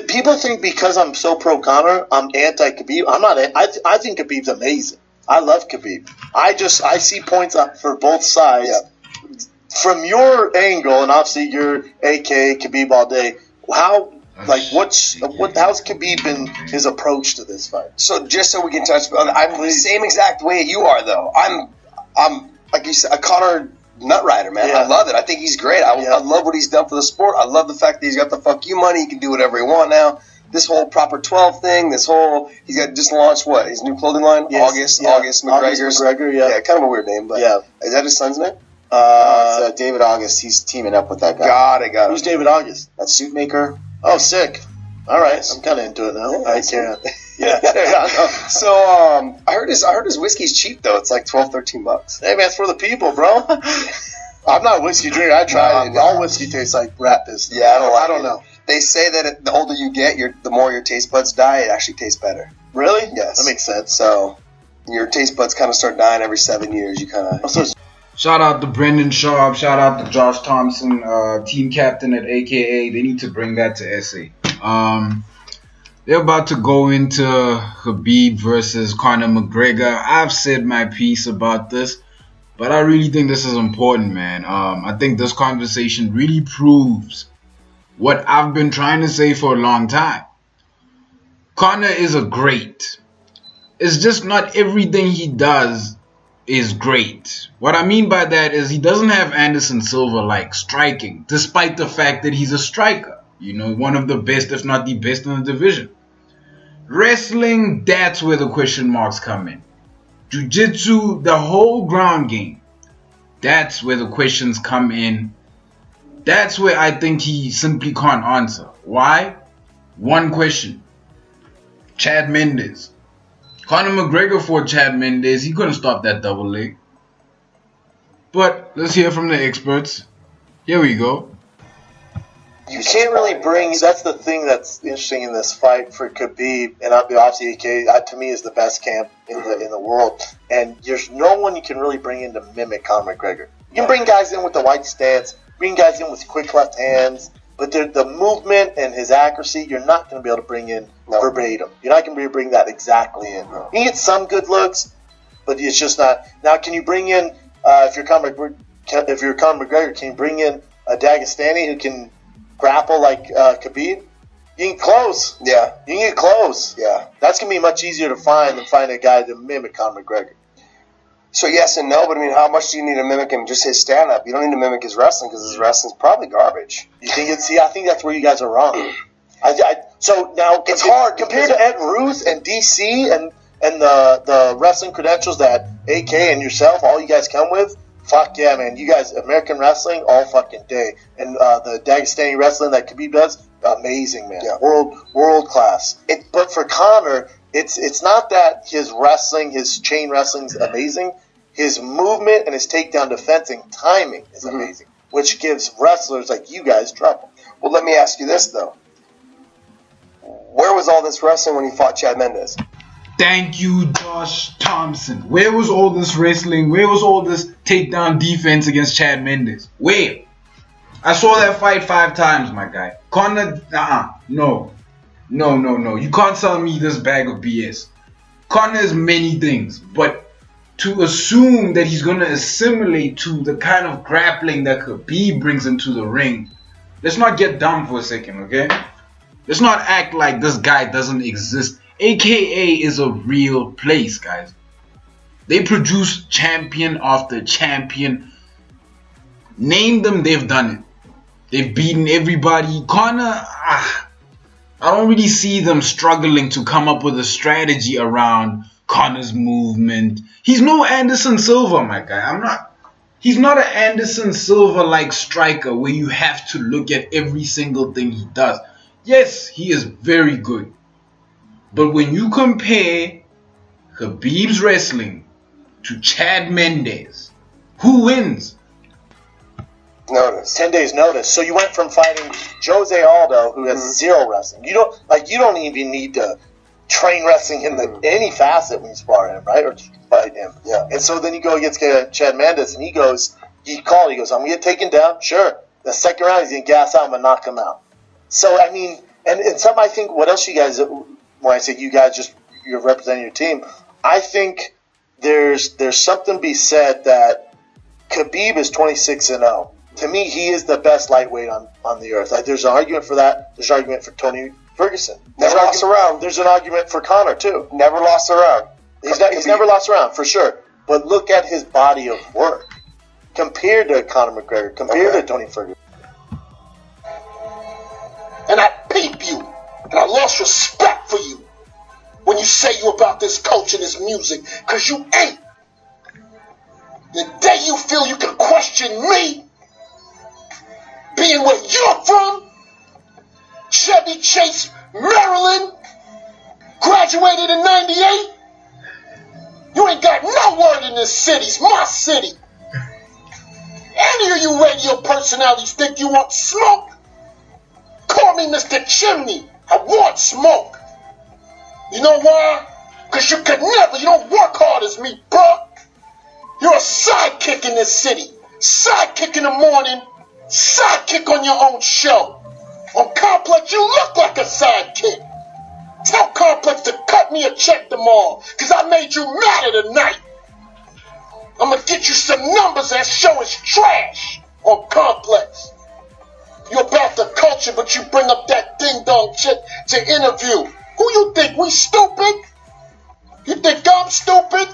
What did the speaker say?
people think because I'm so pro Conor, I'm anti Khabib. I'm not. I think Khabib's amazing. I love Khabib. I see points up for both sides. Yeah. From your angle, and obviously you're AKA Khabib all day. How's Khabib been his approach to this fight? So just so we can touch, I'm the same exact way you are though. I'm like you said, a Conor nut rider, man. Yeah. I love it. I think he's great. I love what he's done for the sport. I love the fact that he's got the fuck you money. He can do whatever he wants now. This whole Proper 12 thing, he's got just launched his new clothing line? Yes. August McGregor's. McGregor, yeah. Yeah, kind of a weird name, but yeah. Is that his son's name? It's David August. He's teaming up with that guy. Got it. Who's David August? That suit maker. Oh, sick. All right, I'm kind of into it now. Yeah, I can't. Yeah. So I heard his whiskey's cheap though. It's like $12-13. Hey man, it's for the people, bro. I'm not a whiskey drinker. I tried it. All whiskey tastes like rat piss. Yeah, I don't know. They say that the older you get, the more your taste buds die. It actually tastes better. Really? Yes. That makes sense. So your taste buds kind of start dying every 7 years. You kind of. Shout out to Brendan Schaub. Shout out to Josh Thompson, team captain at AKA. They need to bring that to SA. They're about to go into Khabib versus Conor McGregor. I've said my piece about this, but I really think this is important, man. I think this conversation really proves what I've been trying to say for a long time. Conor is a great. It's just not everything he does is great. What I mean by that is he doesn't have Anderson Silva-like striking, despite the fact that he's a striker. You know, one of the best, if not the best in the division. Wrestling, that's where the question marks come in. Jiu-jitsu, the whole ground game, that's where the questions come in. That's where I think he simply can't answer. Why? One question. Chad Mendes. Conor McGregor fought Chad Mendes. He couldn't stop that double leg. But let's hear from the experts. Here we go. You can't really bring. That's the thing that's interesting in this fight for Khabib, and obviously AK to me is the best camp in the world. And there's no one you can really bring in to mimic Conor McGregor. You can bring guys in with the white stance, bring guys in with quick left hands, but the movement and his accuracy, you're not going to be able to bring in verbatim. You're not going to be able to bring that exactly in. You can get some good looks, but it's just not. Now, can you bring in if you're Conor McGregor, can you bring in a Dagestani who can grapple like Khabib? You can get close. Yeah. You can get close. Yeah. That's going to be much easier to find than find a guy to mimic Conor McGregor. So yes and no, but I mean, how much do you need to mimic him? Just his stand-up. You don't need to mimic his wrestling because his wrestling's probably garbage. You think it's? See, I think that's where you guys are wrong. So now it's hard compared to Ed Ruth and DC and the wrestling credentials that AK and yourself, all you guys come with. Fuck yeah, man! You guys, American wrestling all fucking day, and the Dagestani wrestling that Khabib does, amazing, man. Yeah. World class. But for Conor, it's not that his wrestling, his chain wrestling's amazing. His movement and his takedown defense and timing is amazing, which gives wrestlers like you guys trouble. Well, let me ask you this though: where was all this wrestling when he fought Chad Mendes? Thank you, Josh Thompson. Where was all this wrestling? Where was all this takedown defense against Chad Mendes? Where? I saw that fight 5 times, my guy. Conor, no. You can't sell me this bag of BS. Conor is many things, but to assume that he's going to assimilate to the kind of grappling that Khabib brings into the ring, let's not get dumb for a second, okay? Let's not act like this guy doesn't exist. AKA is a real place, guys. They produce champion after champion. Name them, they've done it. They've beaten everybody. Conor, I don't really see them struggling to come up with a strategy around Conor's movement. He's no Anderson Silva, my guy. He's not an Anderson Silva-like striker where you have to look at every single thing he does. Yes, he is very good. But when you compare Khabib's wrestling to Chad Mendes, who wins? Notice. 10 days notice. So you went from fighting Jose Aldo, who has zero wrestling. You don't even need to train wrestling in any facet when you spar him, right? Or fight him. Yeah. And so then you go against Chad Mendes, and he goes, I'm going to get taken down. Sure. The second round, he's going to gas out. I'm going to knock him out. So, I mean, And some, I think, what else you guys, when I say you guys, you're representing your team, I think there's something to be said that Khabib is 26-0. To me, he is the best lightweight on the earth. Like, there's an argument for that. There's an argument for Tony Ferguson. Never lost a round. There's an argument for Conor, too. Never lost a round. He's never lost a round, for sure. But look at his body of work compared to Conor McGregor, compared to Tony Ferguson. And I peep you, and I lost respect for you when you say you about this culture and this music, because you ain't. The day you feel you can question me, being where you're from, Chevy Chase, Maryland, graduated in 98, you ain't got no word in this city. It's my city. Any of you radio personalities think you want smoke? Call me Mr. Chimney. I want smoke. You know why? Because you don't work hard as me, bro. You're a sidekick in this city. Sidekick in the morning, sidekick on your own show. On Complex, you look like a sidekick. Tell Complex to cut me a check tomorrow, because I made you matter tonight. I'm going to get you some numbers that show it's trash on Complex. You're about the culture, but you bring up that ding-dong chick to interview. Who you think, we stupid? You think I'm stupid?